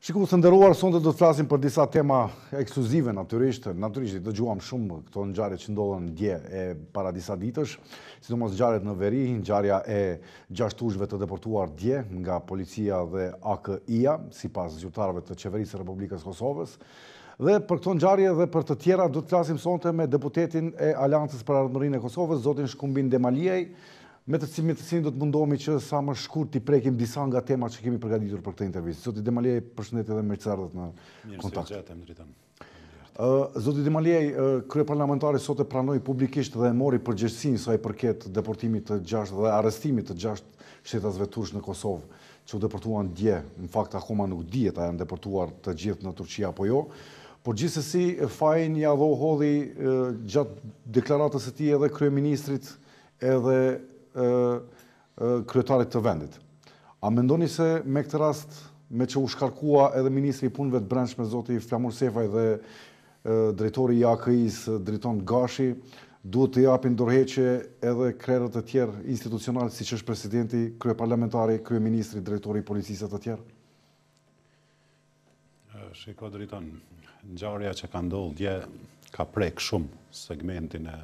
Shikues të nderuar, sonte do të flasim për disa tema ekskluzive natyrisht dëgjuam shumë këto ngjarje që ndodhen dje e para disa ditësh, sidomos ngjarjet në Veri, ngjarja e 6 tushëve të deportuar dje nga policia dhe AKI-ja, sipas zyrtarëve të Qeverisë së Republikës Kosovës. Dhe për këto ngjarje dhe për të tjera do të flasim sonte me deputetin e Aleancës për Ardhmërinë e Kosovës, zotin Shkumbin Bemaliaj, me të cilin do të mundohemi që sa më shkurt t'i prekim disa nga temat që kemi përgatitur për këtë intervistë. Zoti Bemaliaj, përshëndetje dhe mirëseardhjet në Kontakt. Zoti Bemaliaj, kryeparlamentari sot e pranoi publikisht dhe e mori përgjegjësinë sa i përket deportimit të 6 dhe arrestimit të 6 shtetasve turq në Kosovë, që u deportuan dje. Në fakt akoma nuk dihet a janë deportuar të gjithë në Turqi apo jo. Por gjithsesi fajin ja hodhi gjatë deklaratës së tij edhe kryeministrit edhe kryetarit të vendit. A mendoni se me këtë rast, me që u shkarkua edhe ministri i punëve të brendshme zoti Flamur Sefaj dhe drejtori i AKI-s drejton Gashi, duhet të japin dorëheqje edhe krerët e tjerë institucional, siç është presidenti, kryeparlamentari, kryeministri, drejtori i policisë të tjerë? Shiko drejton, ngjarja që ka ndodhur dje ka prek shumë segmentin e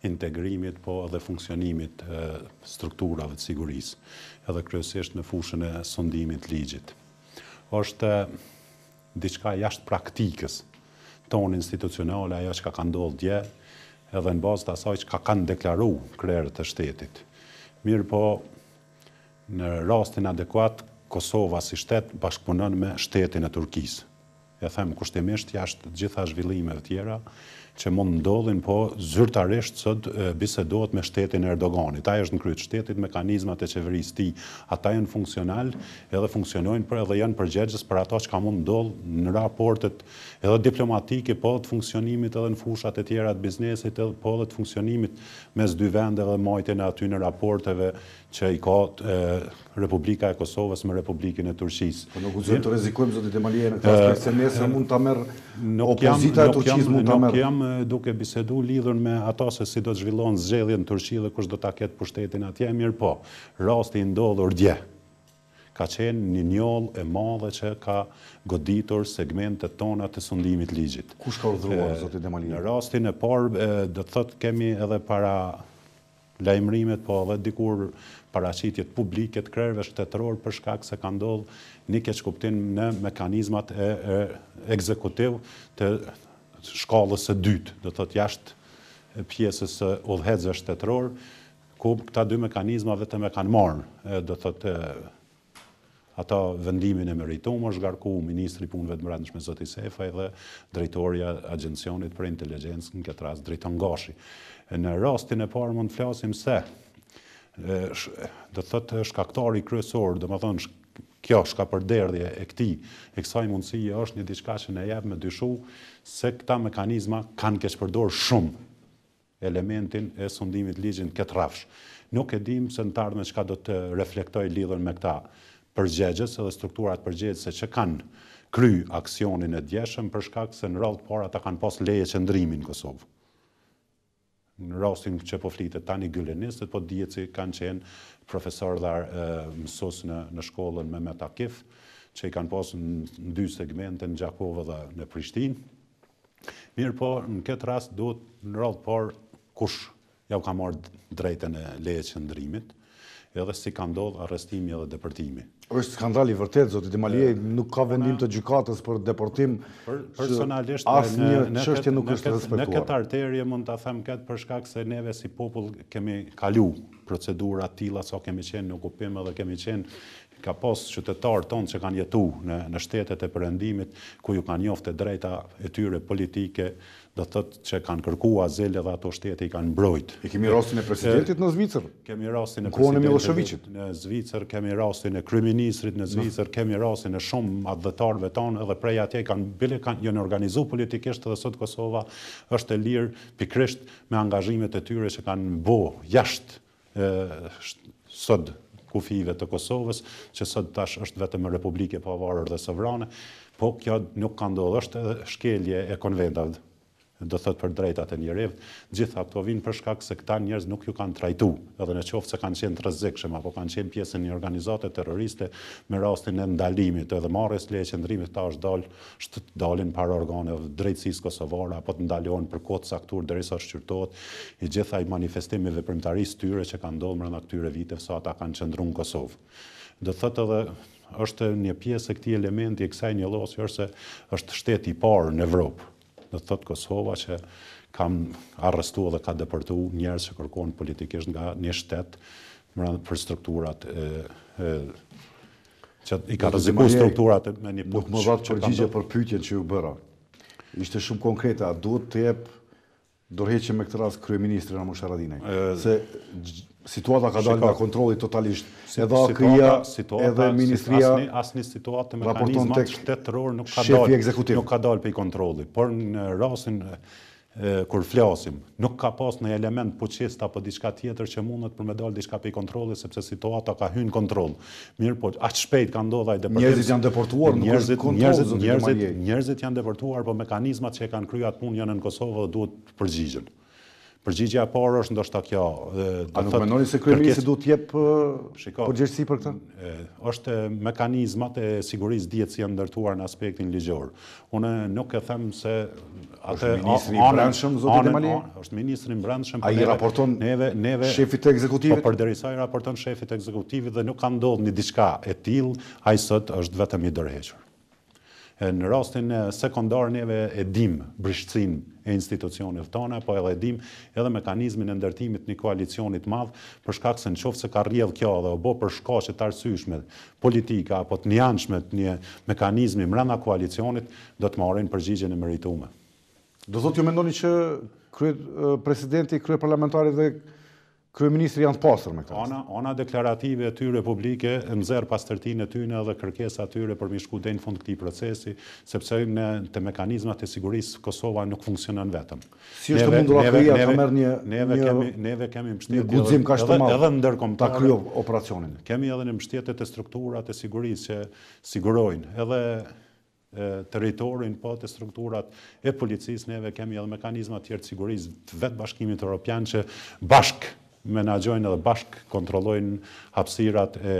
integrimit, po edhe funksionimit strukturave të sigurisë, edhe kryesisht në fushën e sondimit ligjit. Është diçka jashtë praktikës tonë institucionale ajo që ka ndodhur dje, edhe në bazë të asaj që kanë deklaruar krerët e shtetit. Mirë po, në rastin adekuat, Kosova si shtet bashkëpunon me shtetin e Turqisë. E them kushtimisht jashtë gjitha zhvillimeve tjera që mund ndodhin, po zyrtarisht sot bisedohet me shtetin e Erdoganit. Ai është në krye të shtetit, mekanizmat e qeverisë tij, ata janë funksional, edhe funksionojnë edhe janë përgjegjës për ato që ka mund ndodh në raportet edhe diplomatike, po të funksionimit edhe në fushat e tjera të biznesit, po edhe të funksionimit mes dy vendeve dhe marrjen e aty në raporteve që i ka Republika e Kosovës me Republikën e Turqisë. Po nuk guxojmë të rrezikojmë zoti Bemaliaj në këtë aspekt, se nesër mund ta merr opozita e Turqisë mund ta merr. Nuk jam duke bisedu lidhur me ato se si do të zhvillohen zgjedhjet në Turqi dhe kush do ta ketë pushtetin atje, mirë po. Rasti i ndodhur dje ka qenë një njollë e madhe që ka goditur segmentet tona të sondimit ligjit. Kush ka urdhëruar zoti Bemaliaj? Në rastin e parë do të thotë kemi edhe para lajmërimet, po edhe dikur paraqitjet publike të krerëve shtetëror për shkak se ka ndodhur një keqkuptim në mekanizmat e ekzekutiv të shkallës së dytë, do thotë jashtë pjesës së udhëheqësve shtetëror, ku këta dy mekanizma vetëm e kanë marrë, do thotë ata vendimin e merituar, zgarku ministri i punëve të brendshme zoti Sefaj dhe drejtoria e agjencionit për inteligjencë, në këtë rast drejton Gashi. Në rastin e parë mund të flasim se do thotë shkaktari kryesor, domethënë kjo shkapërderdhje e kësaj mundësie është një diçka që ne jep me dyshu se këta mekanizma kanë keqpërdorur shumë elementin e sondimit ligjit këtë rrafsh. Nuk e dim se në të ardhmen çka do të reflektoj lidhur me këta përgjegjës edhe strukturat përgjegjëse që kanë kry aksionin e djeshëm për shkak se në radhë të parë ata kanë pas leje qëndrimi në Kosovë. Në rastin që po flitet tani gyllenistët, po dihet se kanë qenë profesor dhe mësues në shkollën me Metakif, që i kanë pasur në dy segmente në Gjakovë dhe në Prishtinë. Mirë po, në këtë rast duhet në radhë të parë kush ja u ka marrë drejtën e leje qëndrimit, edhe si ka ndodhur arrestimi edhe deportimi. Është skandal i vërtet, zoti Bemaliaj, nuk ka vendim të gjykatës për deportim. Personalisht asnjë çështje nuk është respektuar. Në këtë arterje mund ta them këtë për shkak se neve si popull kemi kalu procedura të tilla sa kemi qenë në okupim edhe kemi qenë ka pas qytetarë tonë që kanë jetu në shtetet e perëndimit, ku ju kanë njofte drejta e tyre politike, do thotë që kanë kërkuar azil dhe ato shtete i kanë mbrojt. E kemi rastin e presidentit në Zvicër. Kemi rastin e presidentit në Zvicër, kemi rastin e kryeministrit në Zvicër, kemi rastin e shumë adhëtarëve tonë, edhe prej atje janë organizuar politikisht dhe sot Kosova është e lirë pikërisht me angazhimet e tyre që kanë bë jashtë sot kufive të Kosovës, që sot tash është vetëm Republike pavarur dhe sovrane, po kjo nuk ka ndodhur, është shkelje e konventave do thot për drejtat e njerëzit, gjitha këto vinë për shkak se këta njerëz nuk ju kanë trajtu, edhe në qoftë se kanë qenë të rrezikshëm apo kanë qenë pjesë në një organizate terroriste me rastin e ndalimit edhe marrjes leje qendrimit, ta është dalin para organeve drejtësisë kosovare apo të ndalohen për kohë të caktuar derisa shqyrtohet i gjitha i manifestimi veprimtarisë tyre që kanë ndodhur brenda këtyre viteve sa ata kanë qëndruar në Kosovë. Do thotë edhe është një pjesë e këtij elementi e kësaj njëllosje është se është shteti i parë në Evropë. Do thotë Kosova që kam arrestuar dhe ka deportuar njerëz që kërkojnë politikisht nga një shtet për strukturat që i ka rrezikuar strukturat me një nuk më dhat përgjigje për pyetjen që ju bëra. Ishte shumë konkrete, a duhet të jep dorëheqje me këtë rast kryeministri Ramush Haradinaj? Se situata ka dalë nga kontrolli totalisht. Edhe AKI-ja, edhe ministria asnjë situatë mekanizmat shtetëror nuk ka dalë pe kontrolli, por në rastin kur flasim, nuk ka pas në element fuqist apo diçka tjetër që mundet për me dalë diçka pe kontrolli sepse situata ka hyrë në kontroll. Mirë, po aq shpejt ka ndodhur ai deportim. Njerëzit janë deportuar, njerëzit janë deportuar, po mekanizmat që e kanë kryer atë punë janë në Kosovë dhe duhet përgjigjen. Përgjigjja e parë është ndoshta kjo. A nuk mendoni se kryeministri duhet të jep përgjegjësi për këtë? Është mekanizmat e sigurisë dihet si janë ndërtuar në aspektin ligjor. Unë nuk e them se atë ministri i brendshëm zoti Bemaliaj është ministri i brendshëm. Ai raporton neve shefit të ekzekutivit. Po përderisa ai raporton shefit të ekzekutivit dhe nuk ka ndodhur një diçka e tillë, ai sot është vetëm i dorëhequr. Në rastin sekondar neve e dim brishtësinë e institucioneve tona, po edhe e dim edhe mekanizmin e ndërtimit një koalicionit madh, për shkak se nëse ka rrjedh kjo dhe u bë për shkaqe të arsyeshme politika apo të njanshme të një mekanizmi brenda koalicionit, do të marrin përgjigjen e merituar. Do thotë ju mendoni që presidenti, kryeparlamentari dhe kryeministri janë të pastër me këtë? Ana deklarative e tyre publike nxjerr pastërtinë e tyre dhe kërkesa e tyre për mi shku deri në fund këtij procesi, sepse në te mekanizmat e sigurisë Kosova nuk funksionon vetëm. Si është mundur AKI-ja të merr neve kemi mbështetje guxim kaq të madh edhe ndërkombëtar ta kryej operacionin. Kemi edhe në mbështetje të strukturat e sigurisë që sigurojnë edhe territorin, po të strukturat e policisë, neve kemi edhe mekanizma të tjerë të sigurisë të vetë Bashkimit Evropian që bashk menaxhojnë dhe bashk kontrollojnë hapësirat e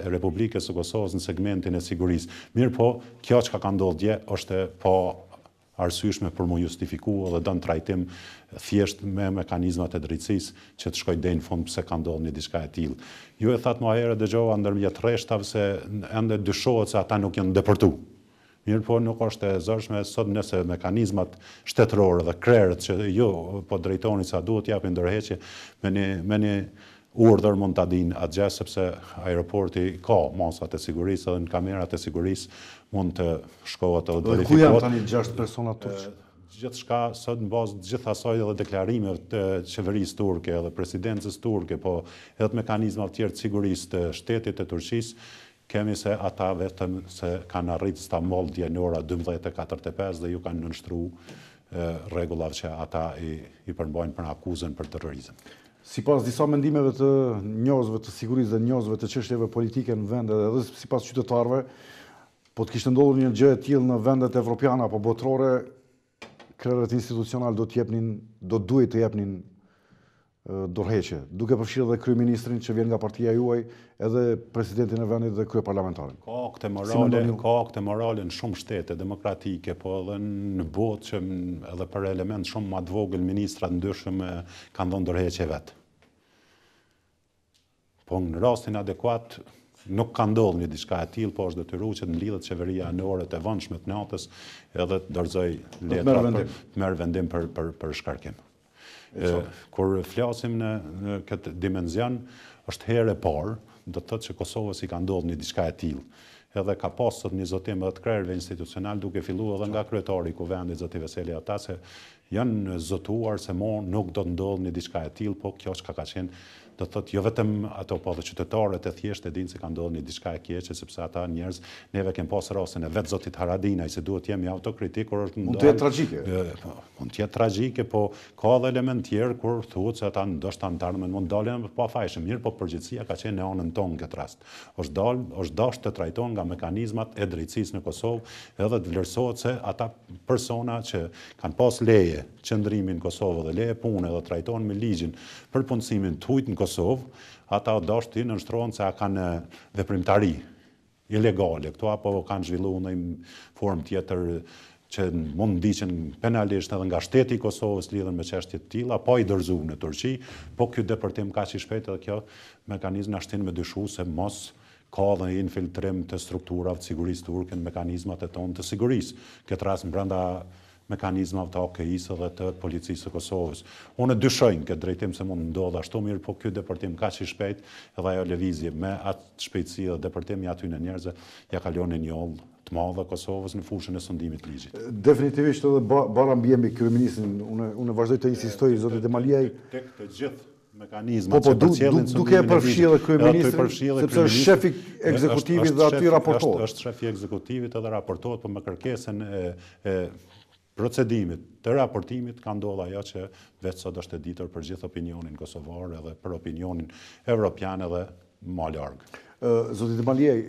Republikës së Kosovës në segmentin e sigurisë. Mirë po, kjo që ka ndodhur dje është po arsyeshme për mu justifikuar dhe don trajtim thjesht me mekanizmat e drejtësisë që të shkojë deri në fund pse ka ndodhur një diçka e tillë. Ju e thatë më herë dëgjova ndërmjet rreshtave se ende dyshohet se ata nuk janë deportuar. Mirë po nuk është e zërshme sot nëse mekanizmat shtetërore dhe krerët që jo po drejtoni sa duhet japin dorëheqje me një urdhër mund ta dinë atë gjë sepse aeroporti ka masat e sigurisë dhe në kamerat e sigurisë mund të shkohet edhe verifikohet. Ku janë tani 6 persona turq? Gjithçka sot në bazë të gjithë asaj edhe deklarimeve të qeverisë turke edhe presidencës turke, po edhe mekanizma të tjerë të sigurisë të shtetit të Turqisë, kemi se ata vetëm se kanë arritë Stamboll dje në ora 12:45 dhe ju kanë nënshtruar rregullat që ata i përmbajnë për akuzën për terrorizëm. Sipas disa mendimeve të njohësve të sigurisë dhe njohësve të çështjeve politike në vende edhe sipas qytetarëve, po të kishte ndodhur një gjë e tillë në vendet evropiane apo botërore, krerët institucional do duhet të jepnin dorëheqje, duke përfshirë edhe kryeministrin që vjen nga partia juaj, edhe presidentin e vendit dhe kryeparlamentarin. Ka akte morale në shumë shtete demokratike, po edhe në botë që edhe për element shumë më të vogël ministrat ndryshëm kanë dhënë dorëheqje vet. Po në rastin adekuat nuk ka ndodhur një diçka e tillë, po është detyruar që të mlidhet qeveria në orët e vonshme të natës edhe të dorëzoj letra të merr vendim për shkarkim. Kur flasim në këtë dimenzion, është herë e parë, do të thotë që Kosovës i ka ndodhur një diçka e tillë. Edhe ka pasur një zotim edhe të krerëve institucional duke filluar edhe nga kryetari i kuvendit zoti Veseli ata se janë zotuar se nuk do të ndodhë një diçka e tillë, po kjo çka ka qenë do thotë jo vetëm ato po dhe qytetarët e thjeshtë e dinë se ka ndodhur një diçka e keqe, sepse ata njerëz neve kemi pasur rastin e vet zotit Haradinaj, se duhet jemi autokritik kur është mund të jetë tragjike. Mund të jetë tragjike, po ka edhe element tjerë kur thuhet se ata ndoshta antarmen mund dalin pa fajshëm, mirë, po përgjithësia ka qenë në anën tonë këtë rast. Është dashur të trajtohen nga mekanizmat e drejtësisë në Kosovë, edhe të vlerësohet se ata persona që kanë pas leje qëndrimi në Kosovë dhe leje pune dhe trajtohen me ligjin për punësimin të huajt në Kosovë, ata dashur nënshtrohen se kanë veprimtari ilegale këtu apo kanë zhvilluar në formë tjetër që mund ndiqen penalisht edhe nga shteti i Kosovës lidhen me çështje të tilla, po i dorëzuar në Turqi, po ky deportim kaq i shpejt edhe kjo mekanizëm na shtin me dyshu se mos ka dhe infiltrim të strukturave të sigurisë turke në mekanizmat e tonë të sigurisë. Këtë rast brenda mekanizmave të OKI-së dhe të policisë së Kosovës. Unë dyshojnë këtë drejtim se mund ndodhë ashtu mirë, po ky deportim kaq i shpejt edhe ajo lëvizje me atë shpejtësi dhe deportimi aty në njerëzve ja kalon një oll të madhe Kosovës në fushën e sundimit të ligjit. Definitivisht edhe bara mbjemi kryeministrin, unë vazhdoj të insistoj zoti Bemaliaj tek të gjithë mekanizmat që përcjellin duke e përfshirë edhe kryeministrin, sepse është shefi ekzekutivit dhe aty raportohet. Është shefi ekzekutivit edhe raportohet, por me kërkesën e procedimit të raportimit ka ndodhur ajo që vetë sot është e ditur për gjithë opinionin kosovar edhe për opinionin evropian edhe më larg. Zoti Bemaliaj,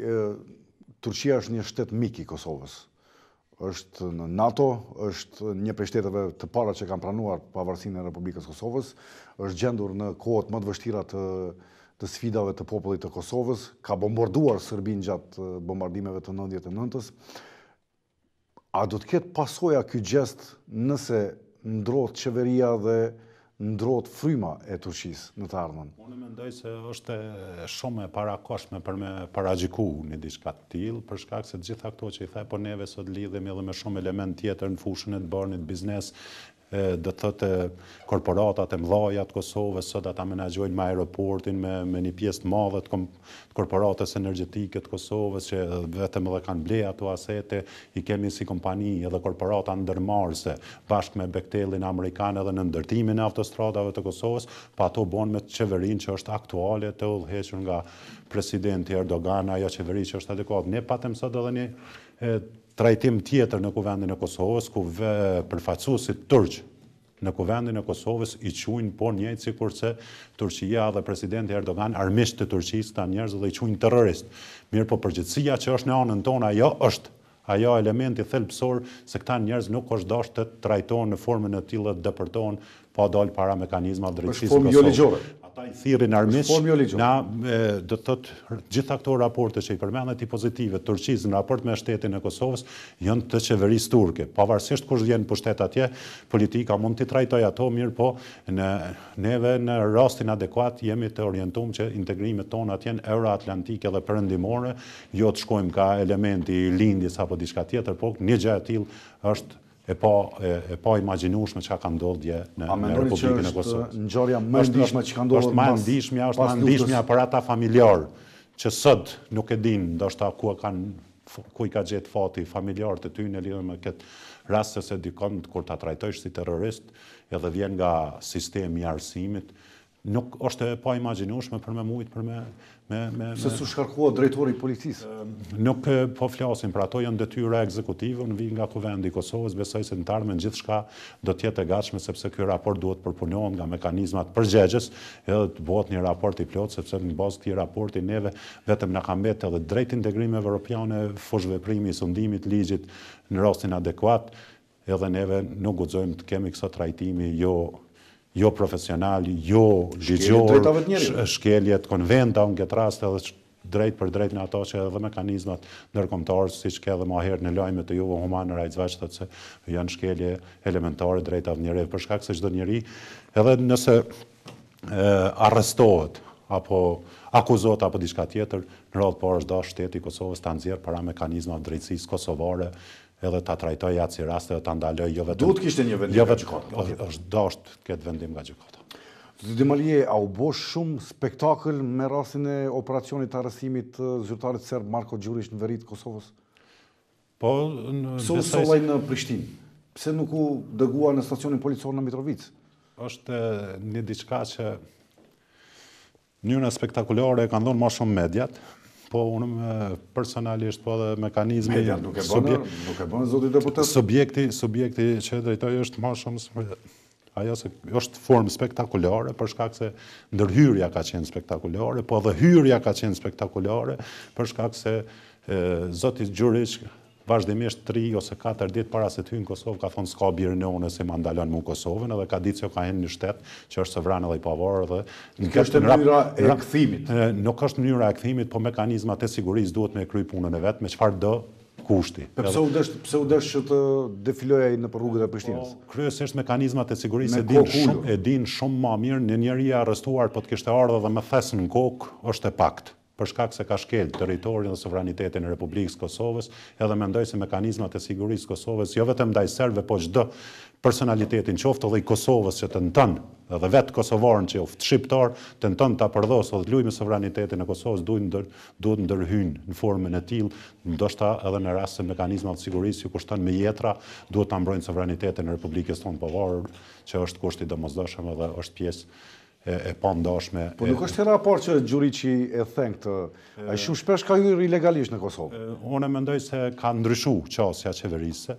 Turqia është një shtet mik i Kosovës. Është në NATO, është një prej shteteve të para që kanë pranuar pavarësinë e Republikës Kosovës, është gjendur në kohët më të vështira të sfidave të popullit të Kosovës, ka bombarduar Serbinë gjatë bombardimeve të 99-s. A do të ketë pasoja ky gjest nëse ndrohet qeveria dhe ndrohet fryma e Turqisë në të ardhmen? Unë mendoj se është shumë e parakoshme për me paragjiku një diçka të tillë, për shkak se të gjitha këto që i the, po neve sot lidhemi edhe me shumë element tjetër në fushën e të bërnit biznes, do të thotë korporatat e mëdha të Kosovës, sot ata menaxhojnë me aeroportin, me një pjesë të madhe të korporatës energjetike të Kosovës, që vetëm edhe kanë ble ato asete, i kemi si kompani edhe korporata ndërmarrëse, bashkë me Bechtellin amerikan edhe në ndërtimin e autostradave të Kosovës, pa ato bon me qeverinë që është aktuale të udhëhequr nga presidenti Erdogan, ajo qeveri që është adekuat. Ne patëm sot edhe një trajtim tjetër në kuvendin e Kosovës, ku përfaqësuesit turq në kuvendin e Kosovës i quajnë po njëjtë sikurse Turqia dhe presidenti Erdogan armiqt të Turqisë, ta njerëz dhe i quajnë terrorist. Mirë, po përgjithësia që është në anën tonë ajo elementi thelbësor se këta njerëz nuk është dashur të trajtohen në formën e tillë të depërtohen pa dalë para mekanizmave drejtësisë së Kosovës. Ata i thirrin armiq, na do të thotë gjitha këto raporte që i përmendet i pozitive të Turqisë në raport me shtetin e Kosovës janë të qeverisë turke. Pavarësisht kush vjen në pushtet atje, politika mund t'i trajtojë ato mirë, po neve në rastin adekuat jemi të orientuar që integrimet tona të jenë euroatlantike dhe perëndimore, jo të shkojmë ka elementi i lindjes apo diçka tjetër, po një gjë e tillë është e pa imagjinueshme çka ka ndodhur në Republikën e Kosovës. Është ngjarja më e ndihshme që ka ndodhur. Është më e ndihshmja për ata familjar që sot nuk e dinë ndoshta ku i ka gjetë fati familjar të tyre në lidhje me këtë rast, se dikon kur ta trajtojsh si terrorist edhe vjen nga sistemi i arsimit, nuk është e pa imagjinueshme për me mujt për me se su shkarkuohet drejtori i policisë. Nuk po flasim për ato, janë detyra ekzekutive, unë vi nga kuvendi i Kosovës, besoj se në të ardhmen gjithçka do të jetë e gatshme, sepse ky raport duhet përpunohet nga mekanizmat përgjegjës, edhe të bëhet një raport i plot, sepse në bazë të këtij raporti neve vetëm na ka mbetë edhe drejt integrimeve evropiane, fushveprimi i sundimit të ligjit në rastin adekuat, edhe neve nuk guxojmë të kemi këto trajtimi jo profesional, jo ligjor, shkeljet konventa në këtë rast edhe drejt për drejt në ato që edhe mekanizmat ndërkombëtar, siç ka edhe më herë në lajmet e juve Human Rights Watch, thotë se janë shkelje elementare drejta të njerëzve, për shkak se çdo njeri, edhe nëse arrestohet apo akuzohet apo diçka tjetër, në radhë parë është dashur shteti i Kosovës ta nxjerrë para mekanizmave drejtësisë kosovare, edhe ta trajtoj atë si raste dhe ta ndaloj jo vetëm. Duhet kishte një vendim nga gjykata. Është dashur këtë vendim nga gjykata. Zoti Bemaliaj, a u bë shumë spektakël me rastin e operacionit të arrestimit të zyrtarit serb Marko Đurić në veri të Kosovës? Po, pse u sollaj në Prishtinë? Pse nuk u dëgua në stacionin policor në Mitrovic? Është një diçka që Mënyra spektakolare kanë dhënë më shumë mediat, po unë personalisht po edhe mekanizmi... Mediat nuk e bënë zoti deputet? Subjekti që drejtoj është më shumë... Ajo se është formë spektakolare, për shkak se ndërhyrja ka qenë spektakolare, po edhe hyrja ka qenë spektakolare, për shkak se zoti Gjuriq vazhdimisht 3 ose 4 ditë para se të hynë në Kosovë ka thonë s'ka birë në unë se ma ndalon mu Kosovën, edhe ka ditë që ka henë një shtet që është sovran edhe i pavarur dhe... Kjo është mënyra e kthimit. Nuk është mënyra e kthimit, po mekanizmat e sigurisë duhet me kry punën e vetë, me çfarë do kushti. Pse u desh që të defiloja në rrugët e Prishtinës? Kryesisht mekanizmat e sigurisë e din shumë më mirë, në njeri arrestuar po të kishte ardhur dhe me thesën në kokë është e paktë, për shkak se ka shkel territorin dhe sovranitetin e Republikës Kosovës, edhe mendoj se mekanizmat e sigurisë Kosovës, jo vetëm ndaj serbëve, po çdo personalitetin qoftë edhe i Kosovës që tenton, edhe vetë kosovarën që qoftë shqiptar, tenton ta përdosë dhe të luajë me sovranitetin e Kosovës, duhet ndërhyjnë në formën e tillë, ndoshta edhe në rast se mekanizmat e sigurisë ju kushton me jetra, duhet ta mbrojnë sovranitetin e Republikës tonë pavarur, që është kusht i domosdoshëm edhe është pjesë e pandashme. Po nuk është hera e parë që Gjuriqi e thënë këtë, ai shumë shpesh ka hyrë ilegalisht në Kosovë. Unë mendoj se ka ndryshuar qasja qeverisë,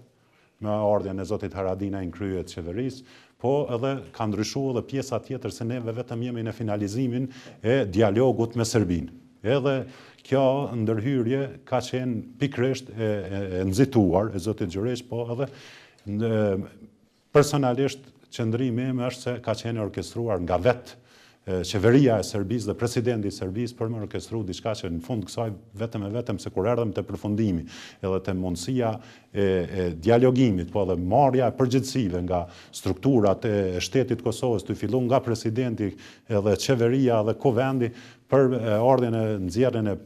me ardhjen e zotit Haradinaj në krye të qeverisë, po edhe ka ndryshuar edhe pjesa tjetër se neve vetëm jemi në finalizimin e dialogut me Serbinë. Edhe kjo ndërhyrje ka qenë pikërisht e nxituar e zotit Gjuriq, po edhe personalisht qëndrimi im është se ka qenë orkestruar nga vetë qeveria e Serbisë dhe presidenti i Serbisë për me orkestru diçka që në fund kësaj vetëm se kur erdhëm të përfundimi edhe të mundësia e dialogimit, po edhe marrja e përgjegjësive nga strukturat e shtetit Kosovës, të filluar nga presidenti edhe qeveria dhe kuvendi për ardhjen e nxjerrjen e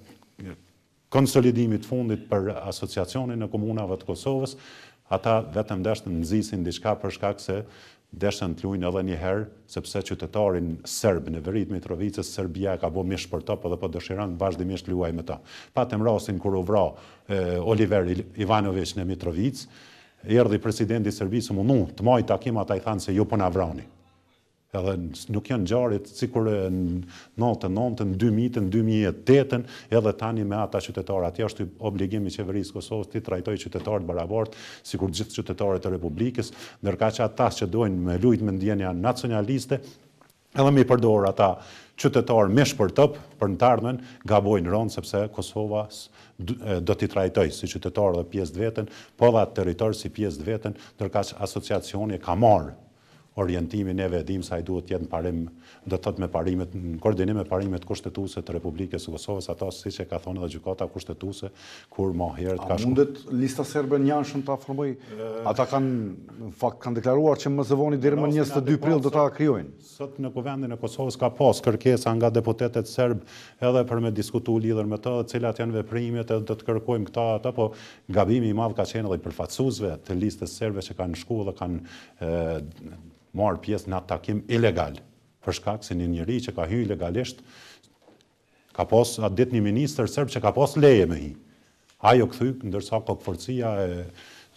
konsolidimit fundit për asociacionin e komunave të Kosovës, ata vetëm dashën nxisin diçka për shkak se deshën të luajnë edhe një herë, sepse qytetarin serb në veri të Mitrovicës, Serbia ka bërë mish për top edhe po dëshiron vazhdimisht luaj me ta. Patëm rastin kur u vra Oliver Ivanović në Mitrovicë, erdhi presidenti i Serbisë mundu të marrë takim, ata i thanë se ju po na vrani. Edhe nuk janë ngjarjet sikur në 99, në 2000, në 2008, edhe tani me ata qytetarë. Atje është obligimi i qeverisë Kosovës të trajtojë qytetarët barabartë, sikur gjithë qytetarët e Republikës, ndërka që ata që dojnë me lujt me ndjenja nacionaliste, edhe me i përdor ata qytetarë me shpërtop për në të ardhmen, gabojnë rënd sepse Kosova do t'i trajtojë si qytetarë dhe pjesë të veten, po dhe atë territor si pjesë të veten, ndërka që asociacioni ka marrë orientimi, neve dim sa i duhet jetë në parim, do të thotë me parimet, në koordinim me parimet kushtetuese të Republikës së Kosovës, ato siç e ka thonë edhe gjykata kushtetuese, kur më herët ka shkuar. A mundet lista serbe njanshëm ta formoj? Ata në fakt kanë deklaruar që më së voni deri më 22 prill do ta krijojnë. Sot në kuvendin e Kosovës ka pas kërkesa nga deputetët serb edhe për me diskutu lidhur me të, cilat janë veprimet, edhe do të kërkojmë këta ata, po gabimi i madh ka qenë edhe i përfaqësuesve të listës serbe që kanë shkuar dhe kanë marrë pjesë në atë takim ilegal, për shkak se një njeri që ka hyrë legalisht, ka pas atë ditë një ministër serb që ka pas leje me hi. Ajo kthy, ndërsa kokëforcia e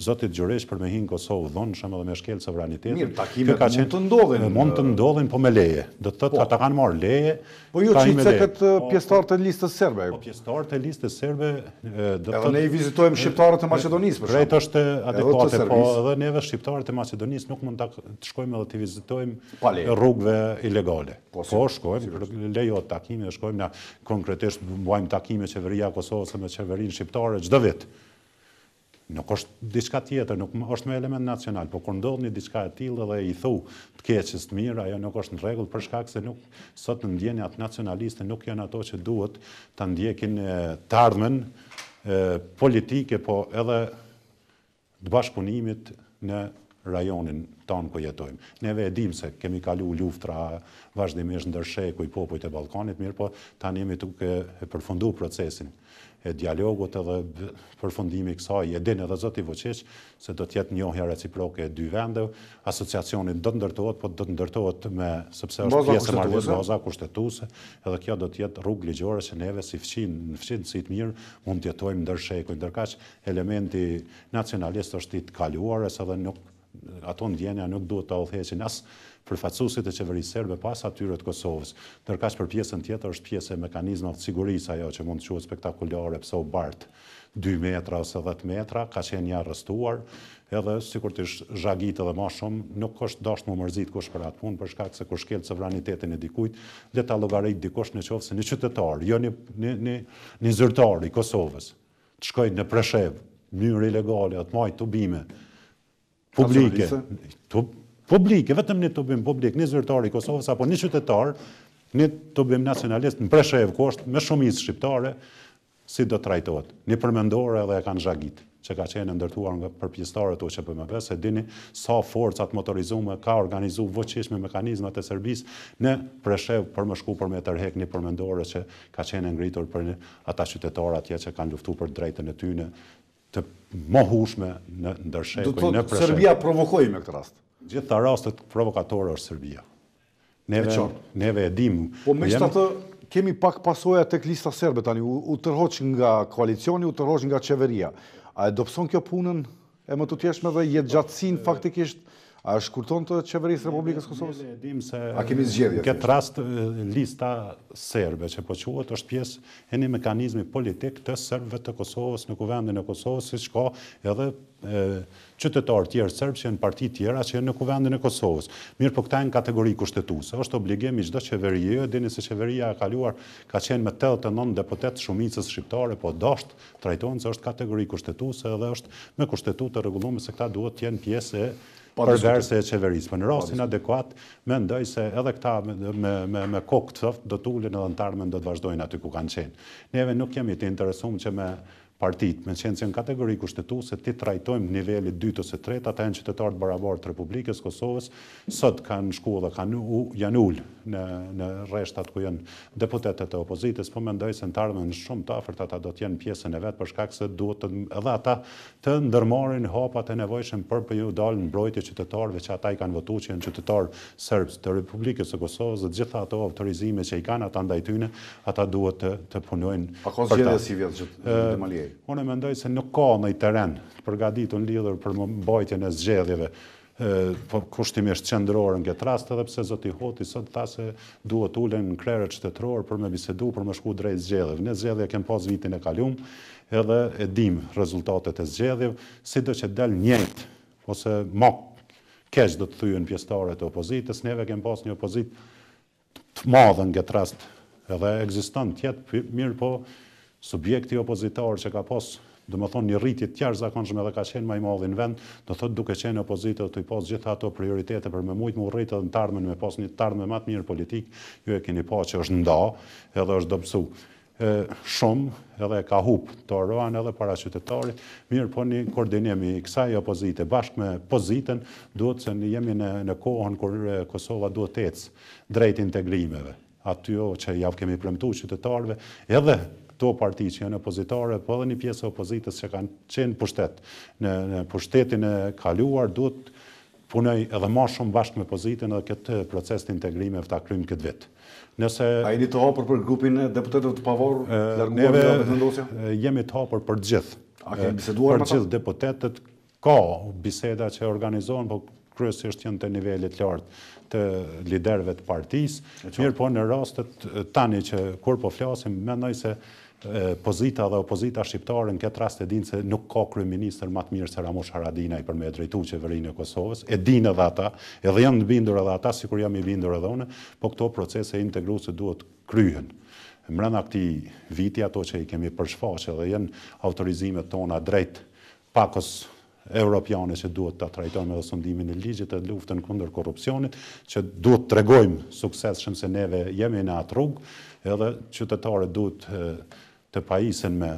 zotit Gjuriq për me hi në Kosovë dhunshëm edhe me shkel sovranitetin. Mirë, takimet mund të ndodhin. Mund të ndodhin, po me leje. Do të thotë ata kanë marrë leje. Po ju çitë këtë pjesëtar të listës serbe. Po pjesëtar të listës serbe do të thotë ne i vizitojmë shqiptarët e Maqedonisë për shkak. Drejt është adekuate, po edhe neve shqiptarët e Maqedonisë nuk mund të shkojmë edhe të vizitojmë rrugëve ilegale. Po shkojmë, lejo takime, shkojmë na konkretisht bëjmë takime qeveria e Kosovës me qeverinë shqiptare çdo vit. Nuk është diçka tjetër, nuk është me element nacional, po kur ndodh një diçka e tillë dhe i thu të keqës të mirë, ajo nuk është në rregull për shkak se nuk sot në ndjenjat nacionaliste nuk janë ato që duhet ta ndjekin të ardhmen politike, po edhe të bashkëpunimit në rajonin tonë ku jetojmë. Neve e dim se kemi kalu luftra vazhdimisht ndër sheku i popujt e Ballkanit, mirë, po tani jemi duke përfunduar procesin e dialogut edhe përfundimi i kësaj. E din edhe zoti Vučić se do të jetë njohja reciproke e dy vendeve, asociacioni do të ndërtohet, po do të ndërtohet sepse është pjesë e marrëdhënies baza kushtetuese, edhe kjo do të jetë rrugë ligjore që neve si në fqinësi të mirë mund të jetojmë ndër shekuj, ndërkaq elementi nacionalist është i të kaluarës edhe nuk ato ndjenja nuk duhet të udhëheqin as përfaqësuesit e qeverisë serbe pas atyre të Kosovës. Ndërkaq për pjesën tjetër është pjesë e mekanizmave të sigurisë ajo që mund të quhet spektakolare, pse u bart 2 metra ose 10 metra, ka qenë ja arrestuar, edhe sikur të zhagit edhe më shumë, nuk është dashur më mërzit kush për atë punë, për shkak se kur shkel sovranitetin e dikujt, le ta llogarit dikush nëse një qytetar, jo një zyrtar i Kosovës, të shkojë në Preshev, në mënyrë ilegale, të marrë tubime publike, vetëm një tubim publik, një zyrtar i Kosovës apo një qytetar, një tubim nacionalist në Preshev, ku është me shumicë shqiptare, si do trajtohet. Një përmendore edhe e kanë zhagit, që ka qenë ndërtuar nga përpjesëtarët që PMB, se dini sa forcat motorizume ka organizu voqishme mekanizmat e Serbisë në Preshev për më shku për me tërhek një përmendore që ka qenë ngritur për ata qytetarë atje që kanë luftu për drejtën e tyne të mohushme në ndërshekuj në Preshev. Serbia provokoi me këtë rast? Gjitha rastet provokatore është Serbia. Neve e dim. Po me qëta të kemi pak pasoja tek lista serbe tani, u tërhoq nga koalicioni, u tërhoq nga qeveria. A e dopson kjo punën e më të tjeshme dhe jetë gjatësin faktikisht, a e shkurton të qeverisë Republikës Kosovës? A kemi zgjedhje? Këtë rast, lista serbe që po quhet është pjesë e një mekanizmi politik të serbëve të Kosovës në kuvendin e Kosovës, siç ka edhe qytetarë tjerë serbë që janë parti tjera që janë në kuvendin e Kosovës. Mirë, po këta janë kategori kushtetuese. Është obligim i çdo qeverie, dini se qeveria e kaluar ka qenë me 89 deputet shumicës shqiptare, po dosht trajtohen se është kategori kushtetuese dhe është me kushtetutë të rregulluar se këta duhet të jenë pjesë e përgarse e qeverisë. Në rastin adekuat, mendoj se edhe këta me kokë të ftoft do të ulin edhe në tarmen do të vazhdojnë aty ku kanë qenë. Neve nuk jemi të interesuar që me partit, me qenë që në kategori kushtetuese ti trajtojmë nivelit 2 ose 3, ata janë qytetarë të barabartë të Republikës Kosovës, sot kanë shku dhe janë ullë në rreshtat ku janë deputetet e opozitës, po mendoj se në tarmen shumë të afërt ata do të jenë pjesën e vetë për shkak se duhet edhe ata të ndërmarrin hapat e nevojshëm për ju dalë mbrojtje qytetarëve që ata i kanë votuar që janë qytetarë serbë të Republikës së Kosovës dhe gjitha ato autorizime që i kanë ata ndaj tyne, ata duhet të punojnë. A ka zgjedhje si vjet që Bemaliaj? Unë mendoj se nuk ka në i teren përgatitur lidhur për mbajtjen e zgjedhjeve kushtimisht qendrore në këtë rast, edhe pse zoti Hoti sot tha se duhet ulen në krerët shtetëror për me bisedu, për me shku drejt zgjedhjeve. Ne zgjedhje kem pas vitin e kalum, edhe e dim rezultatet e zgjedhjeve, sido që del njëjtë, ose ma keq do të thyjen pjesëtarët e opozitës, neve kem pas një opozit të madhe në këtë rast, edhe ekziston tjetë mirë po subjekti opozitar që ka pas, do më thonë, një rritje të jashtëzakonshme dhe ka qenë më i madh në vend, do thotë duke qenë opozitë të i pas gjitha ato prioritete për me mujt më rritë edhe në tarmen me pas një tarme më të mirë politik, ju e keni pa që është nda, edhe është dobësu shumë, edhe ka hup të oruan edhe para qytetarit, mirë po një koordinim i kësaj opozite bashkë me pozitën, duhet se jemi në kohën kur Kosova duhet të ecë drejt integrimeve. Aty që javë kemi premtu qytetarëve, edhe to parti që janë opozitare, po edhe një pjesë e opozitës që kanë qenë pushtet. Në pushtetin e kaluar duhet punoj edhe ma shumë bashkë me pozitën edhe këtë proces të integrimeve ta kryjmë këtë vit. A jeni të hapur për grupin e deputetëve të pavarur, larguar nga vetëvendosja? Jemi të hapur për gjithë. A keni biseduar me ta? Për gjithë deputetët, ka biseda që organizohen, po kryesisht janë të nivelit lartë të liderëve të partisë. Mirë po në rastet tani që kur po flasim, mendoj se pozita dhe opozita shqiptare në këtë rast e dinë se nuk ka kryeministër më të mirë se Ramush Haradinaj për me drejtu qeverinë e Kosovës. E dinë edhe ata, edhe janë bindur edhe ata, sikur jam i bindur edhe unë, po këto procese integruese duhet kryhen. Mbrenda këtij viti ato që i kemi përshfaqur dhe janë autorizimet tona drejt pakos europiane që duhet të trajtojmë edhe sundimin e ligjit e luftën kundër korrupsionit, që duhet të tregojmë suksesshëm se neve jemi në atë rrugë, edhe qytetarët duhet të pajisen me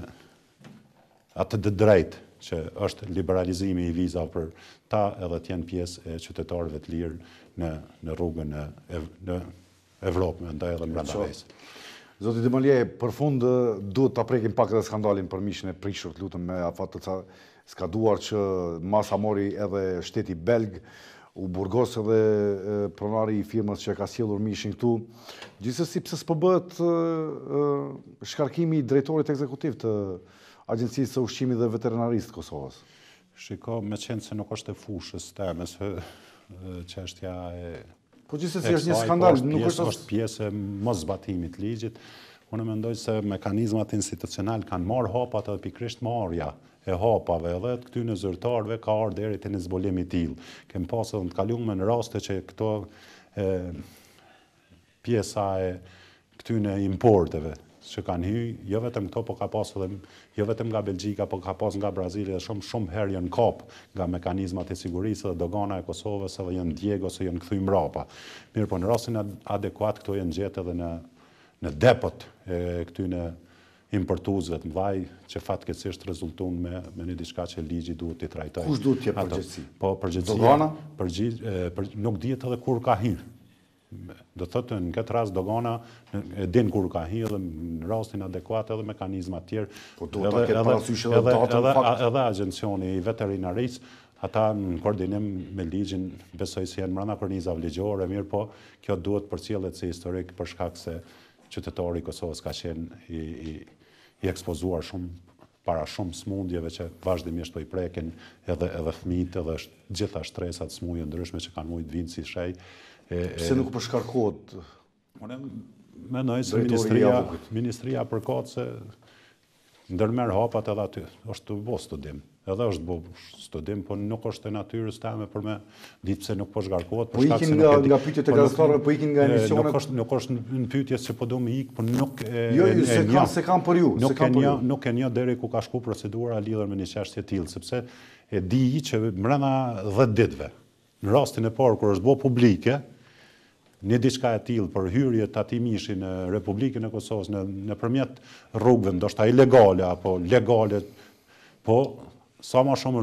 atë të drejtë që është liberalizimi i viza për ta edhe të jenë pjesë e qytetarëve të lirë në rrugën në Evropë, ndaj edhe brenda vejës. Zoti Bemaliaj, për fund duhet ta prekim pak edhe skandalin për mishin e prishur, lutem me afat të skaduar që masa mori edhe shteti belg, u burgos edhe pronari i firmës që ka sjellur mishin këtu. Gjithsesi pse s'po bëhet shkarkimi i drejtorit ekzekutiv të Agjencisë së Ushqimit dhe Veterinarisë të Kosovës? Shiko, me qenë se nuk është e fushës teme, se çështja e Po gjithsesi është një skandal, nuk është pjesë e mos zbatimit ligjit. Unë mendoj se mekanizmat institucional kanë marrë hapat edhe pikërisht marrja e hapave edhe të këtyre zyrtarëve ka ardhur deri te një zbulim i tillë. Kem pasur të kaluar në raste që këto pjesa e këtyre importeve që kanë hyrë, jo vetëm këto, po ka pasur edhe jo vetëm nga Belgjika, po ka pasur nga Brazili dhe shumë herë janë kap nga mekanizmat e sigurisë dhe dogana e Kosovës edhe janë djegë ose janë kthyr mbrapa. Mirë, po në rastin adekuat këto janë gjetë edhe në depot e këtyre importuesve të mëdhaj që fatkeqësisht rezulton me një diçka që ligji duhet t'i trajtojë. Kush duhet të jep përgjegjësi? Po përgjegjësia. Dogana? Nuk dihet edhe kur ka hyrë. Do thotë në këtë rast dogana e din kur ka hyrë dhe në rastin adekuat edhe mekanizma të tjerë. Po duhet ta ketë parasysh edhe datën fakt. Edhe agjencioni i veterinarisë, ata në koordinim me ligjin besoj se janë brenda kornizave ligjore, mirë po kjo duhet përcjellet si historik për shkak se qytetari i Kosovës ka qenë i ekspozuar para shumë smundjeve që vazhdimisht po i prekin edhe fëmijët edhe gjitha shtresat smundje ndryshme që kanë mujt vinë si shej. Pse nuk përshkarkohet? Unë mendoj se ministria përkat se ndërmerr hapat edhe aty. Është të bo studim. Edhe është bo studim, po nuk është e natyrës teme për me ditë pse nuk po zgarkohet. Po ikin nga pyetjet e gazetarëve, po ikin nga emisionet. Nuk është në pyetjes që po do me ikë, po nuk se kanë për ju. Nuk e një deri ku ka shku procedura lidhur me një çështje tillë, sepse e di që brenda 10 ditëve, në rastin e parë kur është bo publike, një diçka e tillë për hyrje tatimishin në Republikën e Kosovës nëpërmjet rrugëve, ndoshta ilegale apo legale, po sa më shumë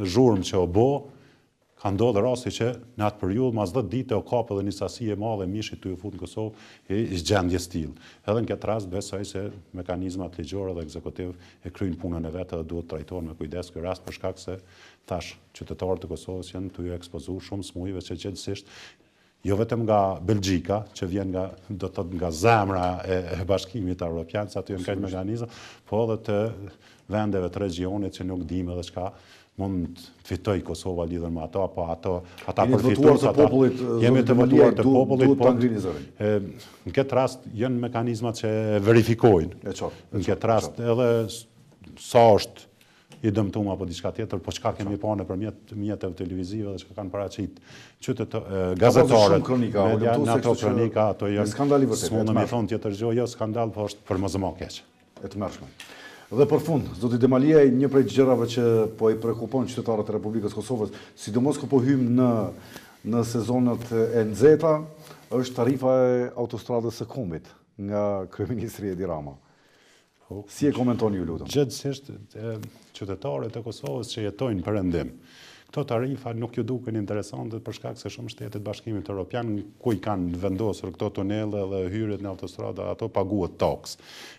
zhurmë që o bo, ka ndodhur rasti që në atë periudhë mas 10 ditë o kapë edhe një sasi e madhe mishi të ju fut në Kosovë i gjendjes tillë. Edhe në këtë rast besoj se mekanizmat ligjore dhe ekzekutiv e kryjnë punën e vetë dhe duhet trajtohen me kujdes ky rast për shkak se thash qytetarët e Kosovës janë të ju ekspozuar shumë smujve që gjithsesi jo vetëm nga Belgjika, që vjen nga zemra e Bashkimit Evropian, sa aty janë këto mekanizma, po edhe të vendeve të regionit që nuk dimë edhe çka mund të fitoj Kosova lidhur me ato, apo ata përfitojnë, jemi të votuar të popullit, po në këtë rast janë mekanizmat që verifikojnë. Në këtë rast edhe sa është i dëmtuar apo diçka tjetër, po çka kemi pa nëpërmjet mjeteve televizive dhe çka kanë paraqit gazetarët, media, në ato kronika, ato janë skandali vërtet. S'mund të thonë tjetër gjë, jo skandal, po është për mos më keq. E tmerrshme. Dhe për fund, zoti Bemaliaj, një prej gjërave që po i prekupon qytetarët e Republikës Kosovës, sidomos kur po hym në sezonet e nxehta, është tarifa e autostradës së Kombit nga kryeministri Edi Rama. Si e komentoni ju, lutem? Gjithsesi qytetarët e Kosovës që jetojnë perëndim, këto tarifa nuk ju duken interesante për shkak se shumë shtete të Bashkimit Evropian ku i kanë vendosur këto tunele dhe hyrjet në autostrada, ato paguhet taks.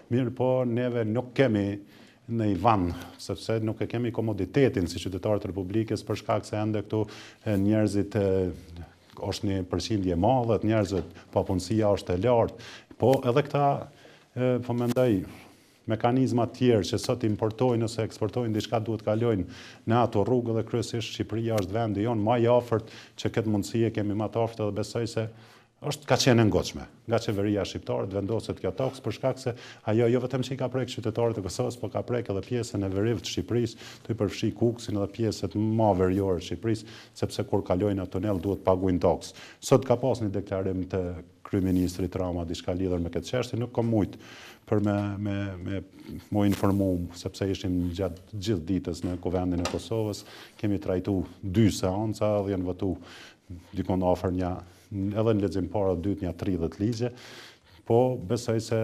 Mirë po, neve nuk kemi në Ivan, sepse nuk e kemi komoditetin si qytetarët e Republikës për shkak se ende këtu njerëzit është një përqindje e madhe, njerëzit papunësia është e lartë, po edhe këta po mendoj mekanizmat tjerë që sot importojnë ose eksportojnë diçka duhet kalojnë në ato rrugë dhe kryesisht Shqipëria është vendi jonë më i afërt që këtë mundësi e kemi më të afërt dhe besoj se ka qenë e ngocshme nga qeveria shqiptare të vendoset kjo taks për shkak se ajo jo vetëm që i ka prek qytetarët e Kosovës, po ka prek edhe pjesën e veriut të Shqipërisë, të i përfshi Kuksin edhe pjesët më veriore të Shqipërisë, sepse kur kalojnë në tunel duhet paguajnë taks. Sot ka pas një deklarim të kryeministrit Rama diçka lidhur me këtë çështje, nuk kam mujt për me informu, sepse ishim gjatë gjithë ditës në Kuvendin e Kosovës, kemi trajtu 2 seanca dhe janë votu dikon afër edhe në lexim para dytë një 30 ligje, po besoj se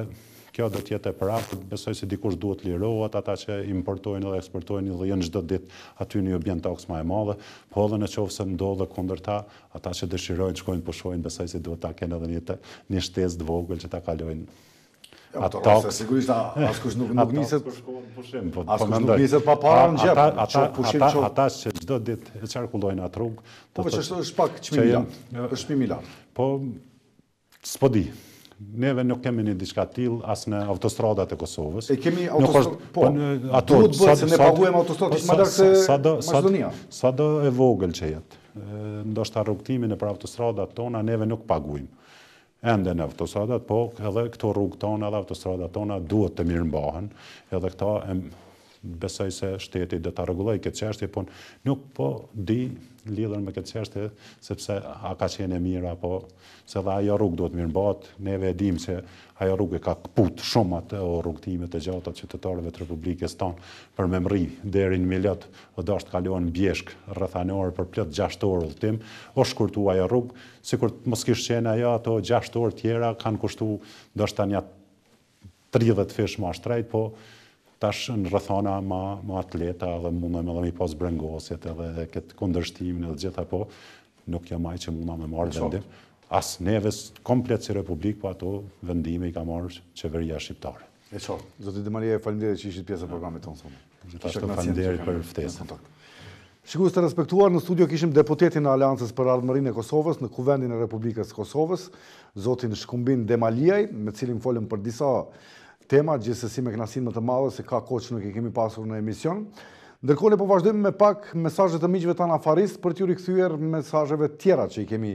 kjo do të jetë e përafërt, besoj se dikush duhet lirohet, ata që importojnë dhe eksportojnë dhe janë çdo ditë aty në bjen taks më e madhe, po edhe nëse ndodhe kundërta, ata që dëshirojnë të shkojnë pushojnë, besoj se duhet ta kenë edhe një shtesë të vogël që ta kalojnë. Ato rase, sigurisht askush nuk niset pa para në gjep. Ata që çdo ditë qarkullojnë atë rrugë. Po që është pak çmimi lart. Po s'po di. Neve nuk kemi një diçka tillë as në autostradat e Kosovës. E kemi autostradat, po. Duhet bëhet se ne paguajmë autostradat më lart se Maqedonia. Sado e vogël që jetë. ndoshta rrugtimin e për autostradat tona neve nuk paguajmë. Ende në autostradat, po edhe këto rrugë tona edhe autostradat tona duhet të mirëmbahen, edhe këta besoj se shteti dhe ta rregulloj këtë çështje, po nuk po di lidhur me këtë çështje sepse a ka qenë e mirë apo se dhe ajo rrugë duhet mirëmbahet. Neve e dimë se ajo rrugë ka kaput shumë atë rrugtimet e gjata të qytetarëve të Republikës tonë për me mri deri në Milot, o dashur të kalohen bjeshk rrethanor për plot 6 orë udhtim, o shkurtu ajo rrugë, sikur mos kishte qenë ajo ato 6 orë tjera kanë kushtu ndoshta një 30 fish më shtrejt, po tash në rrethana ma atleta dhe mundem edhe mi pas brengosjet edhe këtë kundërshtimin edhe gjitha, po nuk jam ai që mundam me marrë vendim. As neve komplet si Republikë, po ato vendime i ka marrë qeveria shqiptare. E qartë. Zoti Bemaliaj, faleminderit që ishit pjesë e programit tonë sonë. Gjithashtu faleminderit për ftesën. Shikues të respektuar, në studio kishim deputetin e Aleancës për Ardhmërinë e Kosovës në Kuvendin e Republikës Kosovës, zotin Shkumbin Bemaliaj, me cilin folëm për disa tema, gjithsesi me kënaqësinë më të madhe se ka kohë që nuk e kemi pasur në emision. Ndërkohë ne po vazhdojmë me pak mesazhe të miqve tanë afaristë për t'ju rikthyer mesazheve tjera që i kemi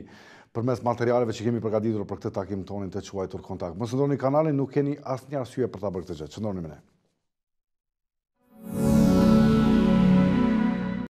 përmes materialeve që kemi përgatitur për këtë takim tonin të quajtur Kontakt. Mos ndroni kanalin, nuk keni asnjë arsye për ta bërë këtë gjë. Çndroni me ne.